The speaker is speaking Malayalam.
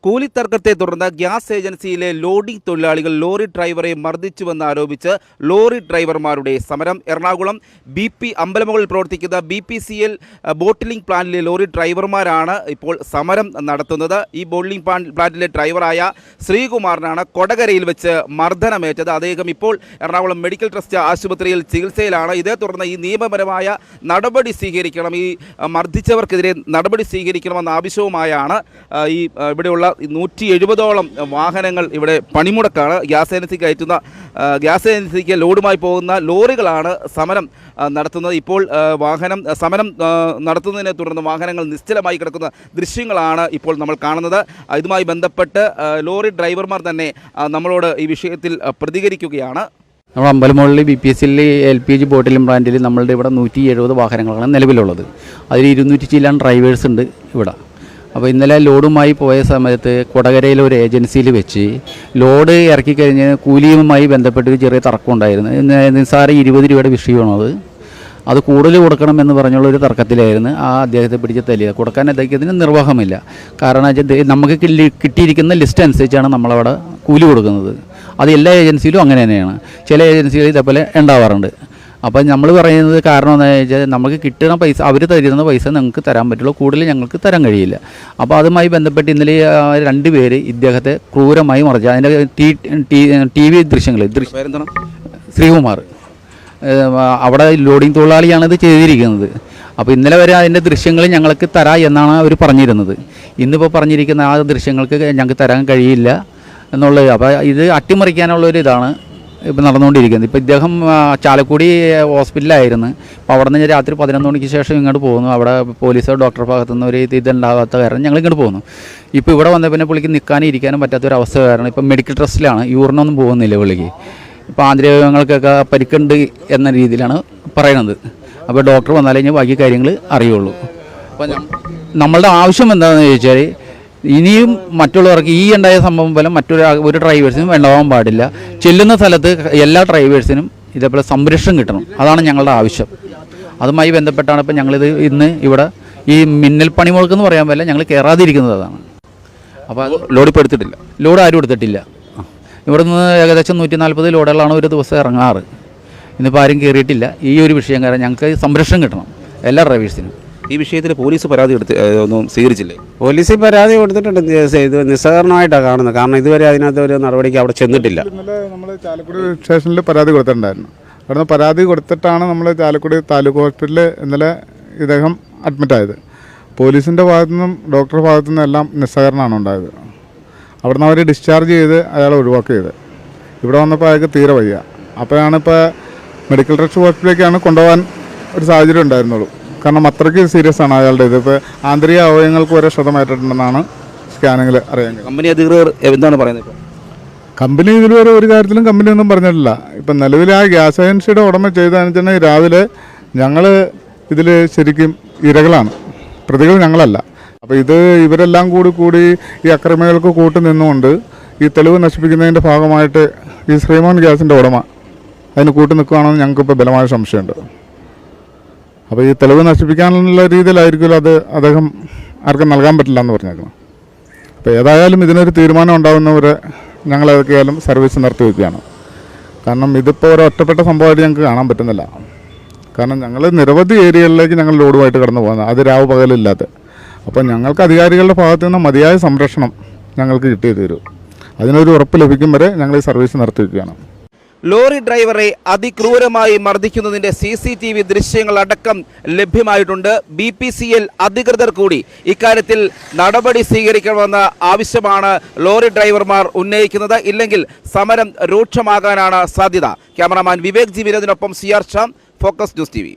കൂലിത്തർക്കത്തെ തുടർന്ന് ഗ്യാസ് ഏജൻസിയിലെ ലോഡിംഗ് തൊഴിലാളികൾ ലോറി ഡ്രൈവറെ മർദ്ദിച്ചുവെന്നാരോപിച്ച് ലോറി ഡ്രൈവർമാരുടെ സമരം. എറണാകുളം BP അമ്പലമുകളിൽ പ്രവർത്തിക്കുന്ന BPCL ബോട്ടിലിംഗ് പ്ലാന്റിലെ ലോറി ഡ്രൈവർമാരാണ് ഇപ്പോൾ സമരം നടത്തുന്നത്. ഈ ബോട്ടിലിംഗ് പ്ലാന്റിലെ ഡ്രൈവറായ ശ്രീകുമാറിനാണ് കൊടകരയിൽ വെച്ച് മർദ്ദനമേറ്റത്. അദ്ദേഹം ഇപ്പോൾ എറണാകുളം മെഡിക്കൽ ട്രസ്റ്റ് ആശുപത്രിയിൽ ചികിത്സയിലാണ്. ഇതേ തുടർന്ന് ഈ നിയമപരമായ നടപടി സ്വീകരിക്കണം, ഈ മർദ്ദിച്ചവർക്കെതിരെ നടപടി സ്വീകരിക്കണമെന്ന ആവശ്യവുമായാണ് ഈ ഇവിടെയുള്ള 170ഓളം വാഹനങ്ങൾ ഇവിടെ പണിമുടക്കാണ്. ഗ്യാസ് ഏജൻസിക്ക് ലോഡുമായി പോകുന്ന ലോറികളാണ് സമരം നടത്തുന്നത്. ഇപ്പോൾ സമരം നടത്തുന്നതിനെ തുടർന്ന് വാഹനങ്ങൾ നിശ്ചലമായി കിടക്കുന്ന ദൃശ്യങ്ങളാണ് ഇപ്പോൾ നമ്മൾ കാണുന്നത്. ഇതുമായി ബന്ധപ്പെട്ട് ലോറി ഡ്രൈവർമാർ തന്നെ നമ്മളോട് ഈ വിഷയത്തിൽ പ്രതികരിക്കുകയാണ്. നമ്മൾ അമ്പലമുകളിൽ BPCL LPG ബോട്ടിലിംഗ് പ്ലാന്റിൽ നമ്മളുടെ ഇവിടെ 170 വാഹനങ്ങളാണ് നിലവിലുള്ളത്. അതിൽ 200 ചില്ലാൻ ഡ്രൈവേഴ്സ് ഉണ്ട് ഇവിടെ. അപ്പോൾ ഇന്നലെ ലോഡുമായി പോയ സമയത്ത് കൊടകരയിലെ ഒരു ഏജൻസിയിൽ വെച്ച് ലോഡ് ഇറക്കി കഴിഞ്ഞ് കൂലിയുമായി ബന്ധപ്പെട്ട് ഒരു ചെറിയ തർക്കം ഉണ്ടായിരുന്നു. നിസ്സാര 20 രൂപയുടെ വിഷയമാണത്. അത് കൂടുതൽ കൊടുക്കണമെന്ന് പറഞ്ഞുള്ളൊരു തർക്കത്തിലായിരുന്നു ആ അദ്ദേഹത്തെ പിടിച്ച് തല്ലിയത്. കൊടുക്കാൻ അദ്ദേഹത്തിന് നിർവാഹമില്ല. കാരണം നമുക്ക് കിട്ടിയിരിക്കുന്ന ലിസ്റ്റ് അനുസരിച്ചാണ് നമ്മളവിടെ കൂലി കൊടുക്കുന്നത്. അത് എല്ലാ ഏജൻസിയിലും അങ്ങനെ തന്നെയാണ്. ചില ഏജൻസികളിൽ ഇതേപോലെ ഉണ്ടാവാറുണ്ട്. അപ്പോൾ നമ്മൾ പറയുന്നത് കാരണം എന്താണെന്ന് വെച്ചാൽ നമുക്ക് കിട്ടുന്ന പൈസ, അവർ തരുന്ന പൈസ നിങ്ങൾക്ക് തരാൻ പറ്റുള്ളൂ, കൂടുതൽ ഞങ്ങൾക്ക് തരാൻ കഴിയില്ല. അപ്പോൾ അതുമായി ബന്ധപ്പെട്ട് ഇന്നലെ 2 പേര് ഇദ്ദേഹത്തെ ക്രൂരമായി മറിച്ചു. അതിൻ്റെ TV ദൃശ്യങ്ങൾ ശ്രീകുമാർ അവിടെ ലോഡിംഗ് തൊഴിലാളിയാണിത് ചെയ്തിരിക്കുന്നത്. അപ്പോൾ ഇന്നലെ വരെ അതിൻ്റെ ദൃശ്യങ്ങൾ ഞങ്ങൾക്ക് തരാം എന്നാണ് അവർ പറഞ്ഞിരുന്നത്. ഇന്നിപ്പോൾ പറഞ്ഞിരിക്കുന്ന ആ ദൃശ്യങ്ങൾക്ക് ഞങ്ങൾക്ക് തരാൻ കഴിയില്ല എന്നുള്ളത്. അപ്പോൾ ഇത് അട്ടിമറിക്കാനുള്ളൊരു ഇതാണ് ഇപ്പം നടന്നുകൊണ്ടിരിക്കുന്നത്. ഇപ്പോൾ ഇദ്ദേഹം ചാലക്കുടി ഹോസ്പിറ്റലിലായിരുന്നു. അപ്പോൾ അവിടെ നിന്ന് രാത്രി 11 മണിക്ക് ശേഷം ഇങ്ങോട്ട് പോകുന്നു. അവിടെ പോലീസോ ഡോക്ടർ ഭാഗത്തുനിന്ന് ഒരു ഇതുണ്ടാകാത്ത കാരണം ഞങ്ങൾ ഇങ്ങോട്ട് പോകുന്നു. ഇപ്പോൾ ഇവിടെ വന്ന പിന്നെ പുള്ളിക്ക് നിൽക്കാനും ഇരിക്കാനും പറ്റാത്തൊരവസ്ഥ കാരണം ഇപ്പം മെഡിക്കൽ ട്രസ്റ്റിലാണ്. യൂറിനൊന്നും പോകുന്നില്ല പുള്ളിക്ക്. ഇപ്പോൾ ആന്തരികങ്ങൾക്കൊക്കെ പരിക്കുണ്ട് എന്ന രീതിയിലാണ് പറയുന്നത്. അപ്പോൾ ഡോക്ടർ വന്നാലേ ഇനി ബാക്കി കാര്യങ്ങൾ അറിയുള്ളൂ. അപ്പോൾ നമ്മളുടെ ആവശ്യം എന്താണെന്ന് ചോദിച്ചാൽ ഇനിയും മറ്റുള്ളവർക്ക് ഈ ഉണ്ടായ സംഭവം പോലെ ഒരു ഡ്രൈവേഴ്സിനും ഉണ്ടാവാൻ പാടില്ല. ചെല്ലുന്ന സ്ഥലത്ത് എല്ലാ ഡ്രൈവേഴ്സിനും ഇതേപോലെ സംരക്ഷണം കിട്ടണം. അതാണ് ഞങ്ങളുടെ ആവശ്യം. അതുമായി ബന്ധപ്പെട്ടാണ് ഇപ്പം ഞങ്ങളിത് ഇന്ന് ഇവിടെ ഈ മിന്നൽ പണിമുടക്കെന്ന് പറയാൻ പറ്റില്ല, ഞങ്ങൾ കയറാതിരിക്കുന്നത് അതാണ്. അപ്പോൾ ലോഡ് ഇപ്പോൾ എടുത്തിട്ടില്ല, ലോഡ് ആരും എടുത്തിട്ടില്ല. ഇവിടെ നിന്ന് ഏകദേശം 140 ലോഡുകളാണ് ഒരു ദിവസം ഇറങ്ങാറ്. ഇന്നിപ്പോൾ ആരും കയറിയിട്ടില്ല. ഈ ഒരു വിഷയം കാരണം ഞങ്ങൾക്ക് സംരക്ഷണം കിട്ടണം എല്ലാ ഡ്രൈവേഴ്സിനും. ഈ വിഷയത്തിൽ പോലീസ് പരാതി ഒന്നും സ്വീകരിച്ചില്ലേ? പോലീസ് പരാതി കൊടുത്തിട്ടുണ്ട്. ഇത് നിസ്സഹകരണമായിട്ടാണ് കാണുന്നത്. കാരണം ഇതുവരെ അതിനകത്ത് ഒരു നടപടിക്ക് അവിടെ ചെന്നിട്ടില്ല. ഇന്നലെ നമ്മൾ ചാലക്കുടി സ്റ്റേഷനിൽ പരാതി കൊടുത്തിട്ടുണ്ടായിരുന്നു. അവിടെ നിന്ന് പരാതി കൊടുത്തിട്ടാണ് നമ്മൾ ചാലക്കുടി താലൂക്ക് ഹോസ്പിറ്റലിൽ ഇന്നലെ ഇദ്ദേഹം അഡ്മിറ്റായത്. പോലീസിൻ്റെ ഭാഗത്തുനിന്നും ഡോക്ടറുടെ ഭാഗത്തുനിന്നും എല്ലാം നിസ്സഹകരണമാണ് ഉണ്ടായത്. അവിടെ നിന്ന് അവർ ഡിസ്ചാർജ് ചെയ്ത് അയാളെ ഒഴിവാക്കിയത്. ഇവിടെ വന്നപ്പോൾ അയാൾക്ക് തീരെ വയ്യ. അപ്പോഴാണ് ഇപ്പോൾ മെഡിക്കൽ ട്രസ്റ്റ് ഹോസ്പിറ്റലിലേക്കാണ് കൊണ്ടുപോകാൻ ഒരു സാഹചര്യം ഉണ്ടായിരുന്നുള്ളൂ. കാരണം അത്രയ്ക്ക് സീരിയസ് ആണ് അയാളുടെ ഇത്. ഇപ്പോൾ ആന്തരിക അവയവങ്ങൾക്ക് വരെ ക്ഷതമേറ്റിട്ടുണ്ടെന്നാണ് സ്കാനിങ്ങിൽ അറിയാൻ. കമ്പനി അധികൃതർ എന്താണ് പറയുന്നത്? കമ്പനി ഇതുവരെ ഒരു കാര്യത്തിലും കമ്പനി ഒന്നും പറഞ്ഞിട്ടില്ല. ഇപ്പം നിലവിൽ ആ ഗ്യാസ് ഏജൻസിയുടെ ഉടമ ചെയ്തതെന്ന് വെച്ചാൽ രാവിലെ ഞങ്ങൾ ഇതിൽ ശരിക്കും ഇരകളാണ്, പ്രതികൾ ഞങ്ങളല്ല. അപ്പോൾ ഇവരെല്ലാം കൂടി ഈ അക്രമികൾക്ക് കൂട്ടു നിന്നുകൊണ്ട് ഈ തെളിവ് നശിപ്പിക്കുന്നതിൻ്റെ ഭാഗമായിട്ട് ഈ ശ്രീമോഹൻ ഗ്യാസിൻ്റെ ഉടമ അതിന് കൂട്ടു നിൽക്കുകയാണെന്ന് ഞങ്ങൾക്കിപ്പോൾ ബലമായ സംശയമുണ്ട്. അപ്പോൾ ഈ തെളിവ് നശിപ്പിക്കാനുള്ള രീതിയിലായിരിക്കുമല്ലോ അത് അദ്ദേഹം ആർക്കും നൽകാൻ പറ്റില്ല എന്ന് പറഞ്ഞേക്കണം. അപ്പോൾ ഏതായാലും ഇതിനൊരു തീരുമാനം ഉണ്ടാകുന്നവരെ ഞങ്ങളേതൊക്കെയായാലും സർവീസ് നിർത്തി വയ്ക്കുകയാണ്. കാരണം ഇതിപ്പോൾ ഒരു ഒറ്റപ്പെട്ട സംഭവമായിട്ട് ഞങ്ങൾക്ക് കാണാൻ പറ്റുന്നില്ല. കാരണം ഞങ്ങൾ നിരവധി ഏരിയകളിലേക്ക് ഞങ്ങൾ ലോഡുമായിട്ട് കടന്നു പോകുന്നത്, അത് രാവ് പകലില്ലാത്ത. അപ്പോൾ ഞങ്ങൾക്ക് അധികാരികളുടെ ഭാഗത്തു നിന്ന് മതിയായ സംരക്ഷണം ഞങ്ങൾക്ക് കിട്ടിയേ തീരൂ. അതിനൊരു ഉറപ്പ് ലഭിക്കും വരെ ഞങ്ങൾ ഈ സർവീസ് നിർത്തി വയ്ക്കുകയാണ്. ലോറി ഡ്രൈവറെ അതിക്രൂരമായി മർദ്ദിക്കുന്നതിന്റെ CCTV ദൃശ്യങ്ങളടക്കം ലഭ്യമായിട്ടുണ്ട്. BPCL അധികൃതർ കൂടി ഇക്കാര്യത്തിൽ നടപടി സ്വീകരിക്കണമെന്ന ആവശ്യമാണ് ലോറി ഡ്രൈവർമാർ ഉന്നയിക്കുന്നത്. ഇല്ലെങ്കിൽ സമരം രൂക്ഷമാകാനാണ് സാധ്യത. ക്യാമറാമാൻ വിവേക് ജി വിനോദിനൊപ്പം CR Shyam, focus news TV.